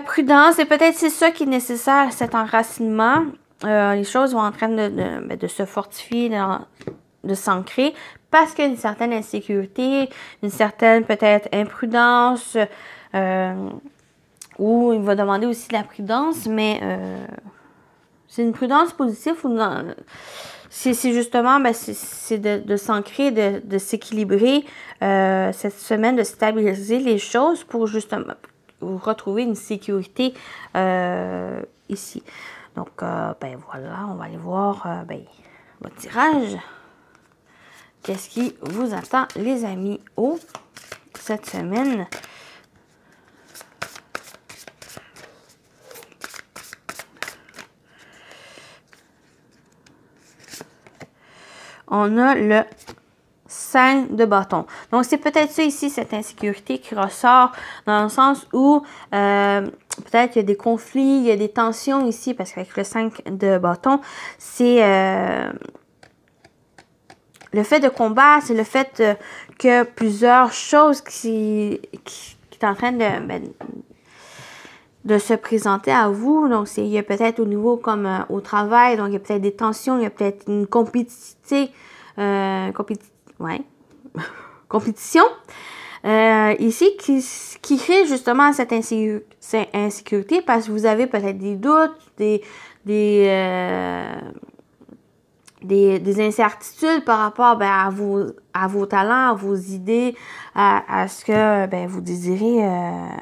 Prudence, et peut-être c'est ça qui est nécessaire, cet enracinement. Les choses vont en train de se fortifier, de s'ancrer, parce qu'il y a une certaine insécurité, une certaine peut-être imprudence, ou il va demander aussi de la prudence, mais c'est une prudence positive ou non? C'est justement, ben, c'est de s'ancrer, de s'équilibrer cette semaine, de stabiliser les choses pour justement retrouver une sécurité ici. Donc, ben voilà, on va aller voir ben, votre tirage. Qu'est-ce qui vous attend, les amis, cette semaine? On a le 5 de bâton. Donc, c'est peut-être ça ici, cette insécurité qui ressort dans le sens où peut-être qu'il y a des conflits, il y a des tensions ici, parce qu'avec le 5 de bâton, c'est le fait de combattre, c'est le fait que plusieurs choses qui est en train de se présenter à vous. Donc, il y a peut-être au niveau comme au travail, donc il y a peut-être des tensions, il y a peut-être une compétition ici qui crée justement cette insécurité parce que vous avez peut-être des doutes, des incertitudes par rapport ben, à vos talents, à vos idées, à ce que ben, vous désirez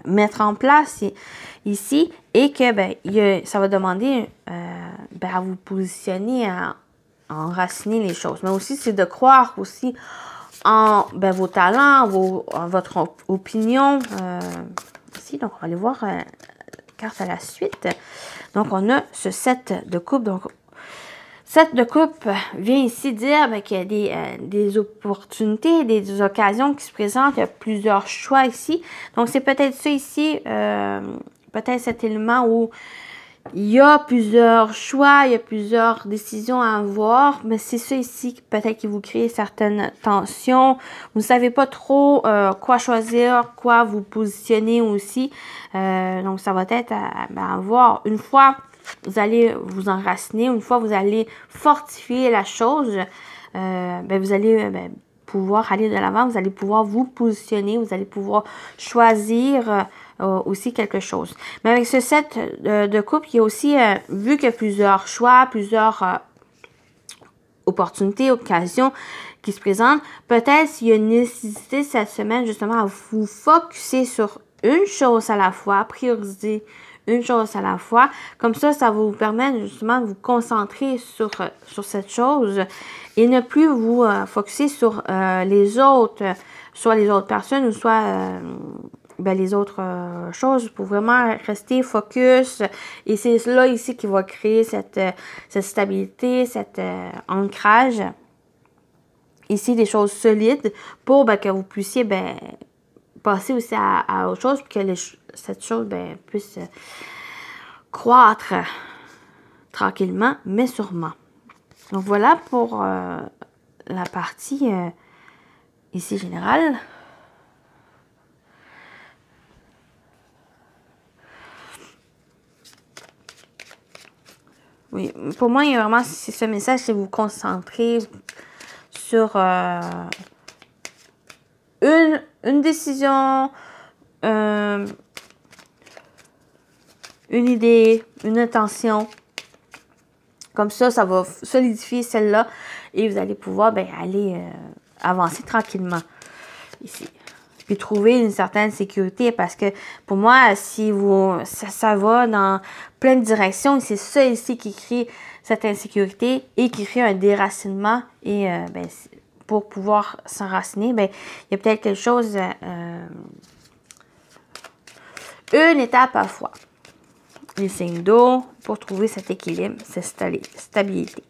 mettre en place ici et que ben, ça va demander ben, à vous positionner, à enraciner les choses. Mais aussi, c'est de croire aussi en ben, vos talents, en votre opinion. Ici, donc, on va aller voir carte à la suite. Donc, on a ce 7 de coupe. Donc, 7 de coupe vient ici dire ben, qu'il y a des opportunités, des occasions qui se présentent. Il y a plusieurs choix ici. Donc, c'est peut-être ça ici, peut-être cet élément où il y a plusieurs choix, il y a plusieurs décisions à avoir, mais c'est ça ici peut-être qui vous crée certaines tensions. Vous ne savez pas trop quoi choisir, quoi vous positionner aussi. Donc, ça va être à voir. Une fois vous allez vous enraciner, une fois vous allez fortifier la chose, ben, vous allez pouvoir aller de l'avant, vous allez pouvoir vous positionner, vous allez pouvoir choisir aussi quelque chose. Mais avec ce 7 de coupe, il y a aussi, vu qu'il y a plusieurs choix, plusieurs opportunités, occasions qui se présentent, peut-être s'il y a une nécessité cette semaine justement à vous focusser sur une chose à la fois, à prioriser une chose à la fois. Comme ça, ça va vous permettre justement de vous concentrer sur cette chose et ne plus vous focusser sur les autres, soit les autres personnes ou soit ben, les autres choses pour vraiment rester focus. Et c'est là ici qui va créer cette stabilité, cet ancrage. Ici, des choses solides pour ben, que vous puissiez ben, passer aussi à autre chose, pour que cette chose ben, puisse croître tranquillement, mais sûrement. Donc voilà pour la partie ici générale. Oui, pour moi, il y a vraiment ce message, c'est vous concentrer sur une décision, une idée, une intention. Comme ça, ça va solidifier celle-là et vous allez pouvoir ben, aller avancer tranquillement ici. Puis trouver une certaine sécurité parce que pour moi, si ça va dans plein de directions, c'est ça ici qui crée cette insécurité et qui crée un déracinement et pour pouvoir s'enraciner, il y a peut-être quelque chose, une étape à la fois. Les signes d'eau pour trouver cet équilibre, cette stabilité.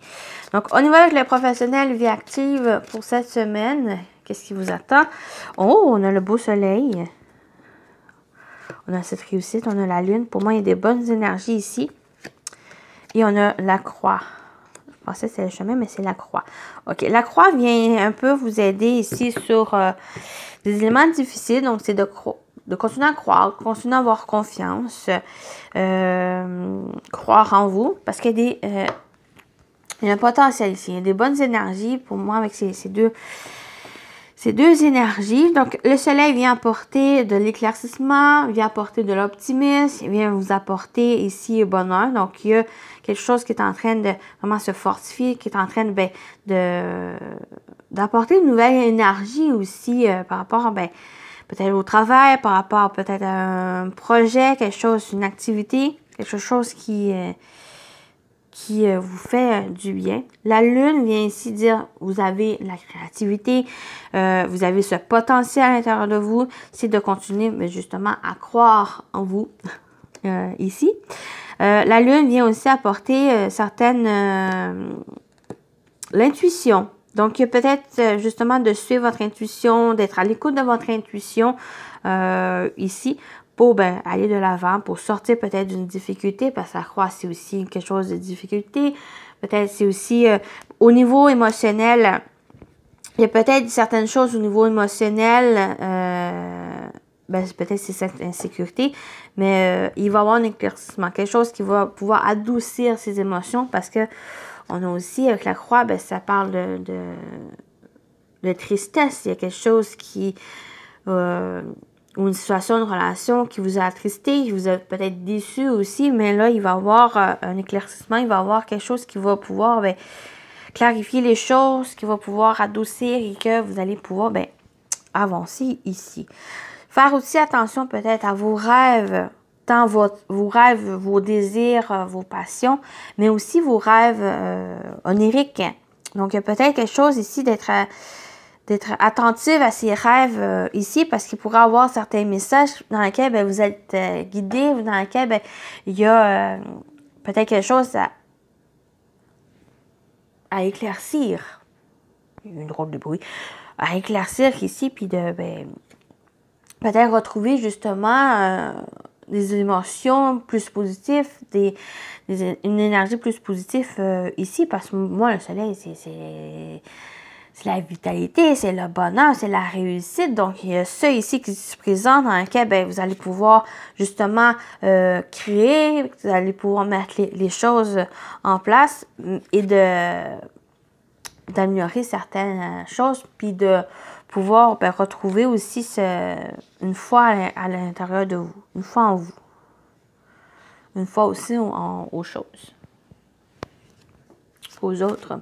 Donc, on y va avec le professionnel vie active pour cette semaine. Qu'est-ce qui vous attend? Oh, on a le beau soleil. On a cette réussite, on a la lune. Pour moi, il y a des bonnes énergies ici. Et on a la croix. Je pensais que c'était le chemin, mais c'est la croix. OK, la croix vient un peu vous aider ici sur des éléments difficiles. Donc, c'est de continuer à croire, continuer à avoir confiance, croire en vous, parce qu'il y a il y a un potentiel ici, il y a des bonnes énergies pour moi avec ces deux énergies. Donc, le soleil vient apporter de l'éclaircissement, vient apporter de l'optimisme, vient vous apporter ici le bonheur. Donc, il y a quelque chose qui est en train de vraiment se fortifier, qui est en train d'apporter une nouvelle énergie aussi par rapport peut-être au travail, par rapport peut-être à un projet, quelque chose, une activité, quelque chose qui vous fait du bien. La lune vient ici dire, vous avez la créativité, vous avez ce potentiel à l'intérieur de vous, c'est de continuer mais justement à croire en vous ici. La lune vient aussi apporter l'intuition. Donc, il y a peut-être justement de suivre votre intuition, d'être à l'écoute de votre intuition ici pour aller de l'avant, pour sortir peut-être d'une difficulté, parce que la croix, c'est aussi quelque chose de difficulté. Peut-être c'est aussi au niveau émotionnel, il y a peut-être certaines choses au niveau émotionnel, peut-être c'est cette insécurité, mais il va y avoir un éclaircissement, quelque chose qui va pouvoir adoucir ces émotions, parce que on a aussi, avec la croix, ça parle de tristesse. Il y a quelque chose qui... ou une situation, une relation qui vous a attristé, qui vous a peut-être déçu aussi, mais là, il va y avoir un éclaircissement, il va y avoir quelque chose qui va pouvoir clarifier les choses, qui va pouvoir adoucir et que vous allez pouvoir avancer ici. Faire aussi attention peut-être à vos rêves, tant vos rêves, vos désirs, vos passions, mais aussi vos rêves oniriques. Donc, il y a peut-être quelque chose ici d'être attentive à ces rêves ici, parce qu'il pourrait y avoir certains messages dans lesquels vous êtes guidé, ou dans lesquels il y a peut-être quelque chose à éclaircir. Il y a une drôle de bruit. À éclaircir ici, puis de peut-être retrouver justement des émotions plus positives, une énergie plus positive ici, parce que moi, le soleil, c'est la vitalité, c'est le bonheur, c'est la réussite. Donc, il y a ça ici qui se présente dans lequel vous allez pouvoir justement créer, vous allez pouvoir mettre les choses en place et d'améliorer certaines choses, puis de pouvoir retrouver aussi une foi à l'intérieur de vous, une foi en vous, une foi aussi aux choses, aux autres.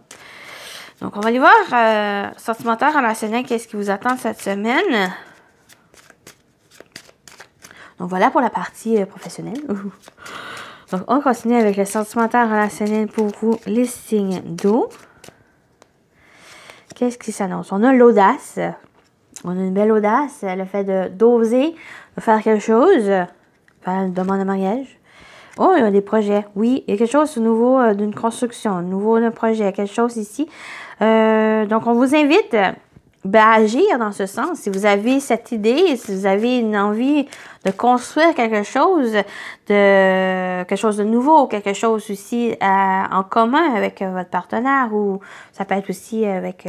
Donc, on va aller voir sentimentaire, relationnel, qu'est-ce qui vous attend cette semaine. Donc, voilà pour la partie professionnelle. Donc, on continue avec le sentimentaire, relationnel pour vous, les signes d'eau. Qu'est-ce qui s'annonce? On a l'audace. On a une belle audace, le fait d'oser faire quelque chose, faire une demande de mariage. Oh, il y a des projets. Oui, il y a quelque chose au niveau d'une construction, au niveau d'un projet, quelque chose ici. Donc, on vous invite à agir dans ce sens. Si vous avez cette idée, si vous avez une envie de construire quelque chose de nouveau, quelque chose aussi en commun avec votre partenaire, ou ça peut être aussi avec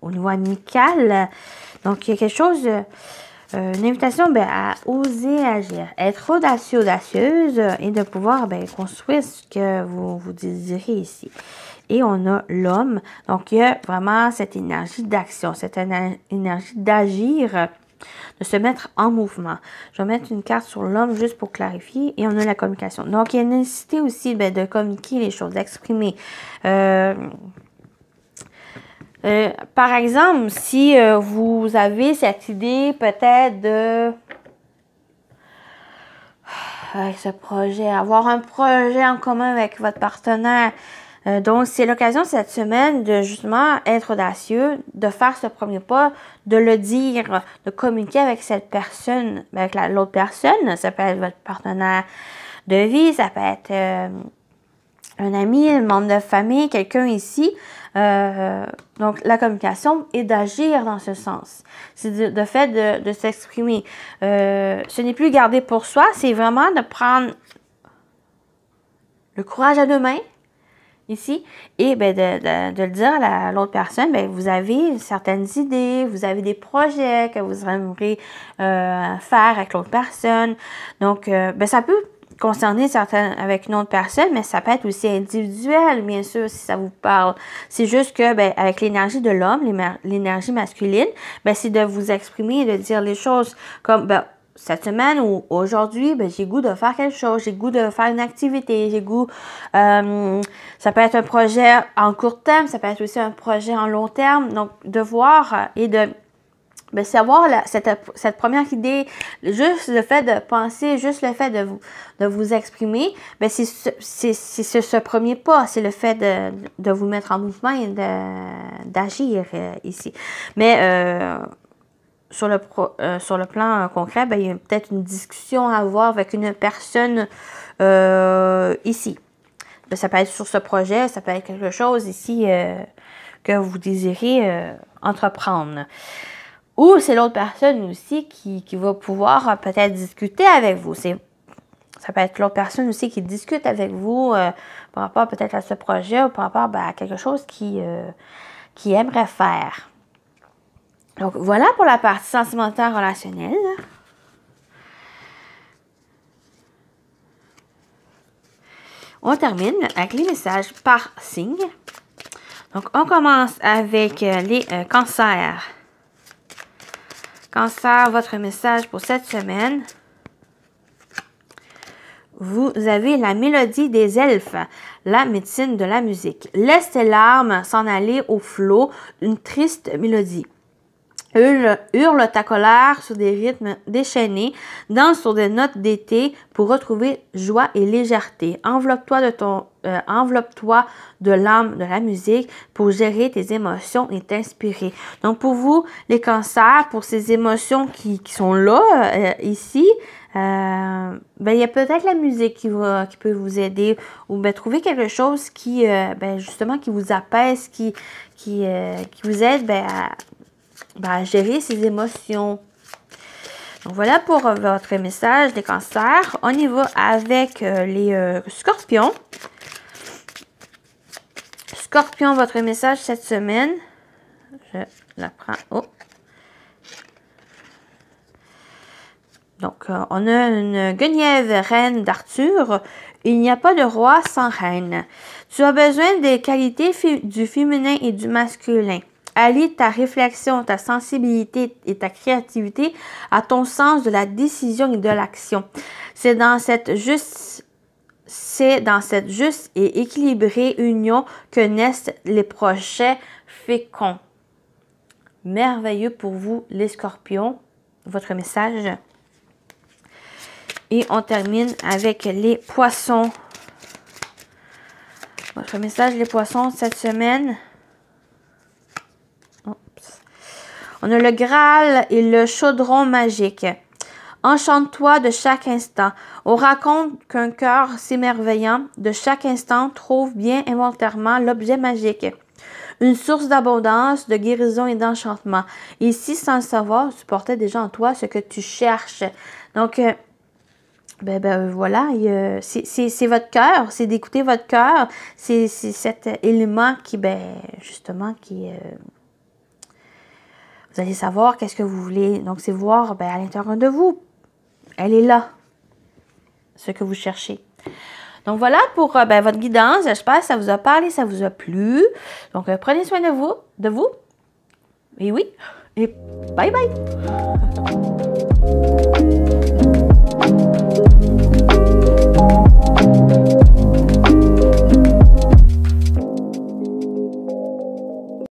au niveau amical. Donc, il y a quelque chose, une invitation à oser agir, être audacieux, audacieuse et de pouvoir construire ce que vous désirez ici. Et on a l'homme. Donc, il y a vraiment cette énergie d'action, cette énergie d'agir, de se mettre en mouvement. Je vais mettre une carte sur l'homme juste pour clarifier. Et on a la communication. Donc, il y a une nécessité aussi de communiquer les choses, d'exprimer. Par exemple, si vous avez cette idée peut-être avec ce projet, avoir un projet en commun avec votre partenaire. Donc, c'est l'occasion cette semaine de justement être audacieux, de faire ce premier pas, de le dire, de communiquer avec cette personne, avec l'autre personne. Ça peut être votre partenaire de vie, ça peut être un ami, un membre de famille, quelqu'un ici. Donc, la communication est d'agir dans ce sens. C'est de fait de s'exprimer. Ce n'est plus garder pour soi, c'est vraiment de prendre le courage à deux mains, ici, et ben, de le dire à l'autre personne, ben, vous avez certaines idées, vous avez des projets que vous aimeriez faire avec l'autre personne. Donc, ben, ça peut concerner certaines avec une autre personne, mais ça peut être aussi individuel, bien sûr, si ça vous parle. C'est juste que, ben, avec l'énergie de l'homme, l'énergie masculine, ben, c'est de vous exprimer et de dire les choses comme, ben, cette semaine ou aujourd'hui, ben, j'ai goût de faire quelque chose, j'ai goût de faire une activité, j'ai goût, ça peut être un projet en court terme, ça peut être aussi un projet en long terme, donc de voir et de savoir cette première idée, juste le fait de penser, juste le fait de vous exprimer, ben c'est ce premier pas, c'est le fait de vous mettre en mouvement et d'agir ici. Mais sur le plan concret, ben, il y a peut-être une discussion à avoir avec une personne ici. Ben, ça peut être sur ce projet, ça peut être quelque chose ici que vous désirez entreprendre. Ou c'est l'autre personne aussi qui va pouvoir peut-être discuter avec vous. Ça peut être l'autre personne aussi qui discute avec vous par rapport peut-être à ce projet ou par rapport à quelque chose qui aimerait faire. Donc, voilà pour la partie sentimentale relationnelle. On termine avec les messages par signe. Donc, on commence avec les cancers. Cancer, votre message pour cette semaine. Vous avez la mélodie des elfes, la médecine de la musique. Laisse tes larmes s'en aller au flot d'une triste mélodie. Hurle ta colère sur des rythmes déchaînés, danse sur des notes d'été pour retrouver joie et légèreté. Enveloppe-toi de l'âme de la musique pour gérer tes émotions et t'inspirer. Donc pour vous, les cancers, pour ces émotions qui sont là, ici, ben, il y a peut-être la musique qui peut vous aider ou ben, trouver quelque chose qui, ben, justement, qui vous apaise, qui vous aide ben, à gérer ses émotions. Donc voilà pour votre message des cancers. On y va avec les scorpions. Scorpion, votre message cette semaine. Je la prends. Oh. Donc, on a une Guenièvre, reine d'Arthur. Il n'y a pas de roi sans reine. Tu as besoin des qualités du féminin et du masculin. Allie ta réflexion, ta sensibilité et ta créativité à ton sens de la décision et de l'action. C'est dans cette juste et équilibrée union que naissent les projets féconds. Merveilleux pour vous, les scorpions, votre message. Et on termine avec les poissons. Votre message, les poissons, cette semaine. On a le Graal et le chaudron magique. Enchante-toi de chaque instant. On raconte qu'un cœur s'émerveillant de chaque instant trouve bien involontairement l'objet magique. Une source d'abondance, de guérison et d'enchantement. Ici, sans le savoir, tu portais déjà en toi ce que tu cherches. Donc, voilà, c'est votre cœur, c'est d'écouter votre cœur. C'est cet élément qui, justement, vous allez savoir qu'est-ce que vous voulez. Donc, c'est voir à l'intérieur de vous. Elle est là, ce que vous cherchez. Donc, voilà pour votre guidance. J'espère que ça vous a parlé, ça vous a plu. Donc, prenez soin de vous. Et oui, et bye bye.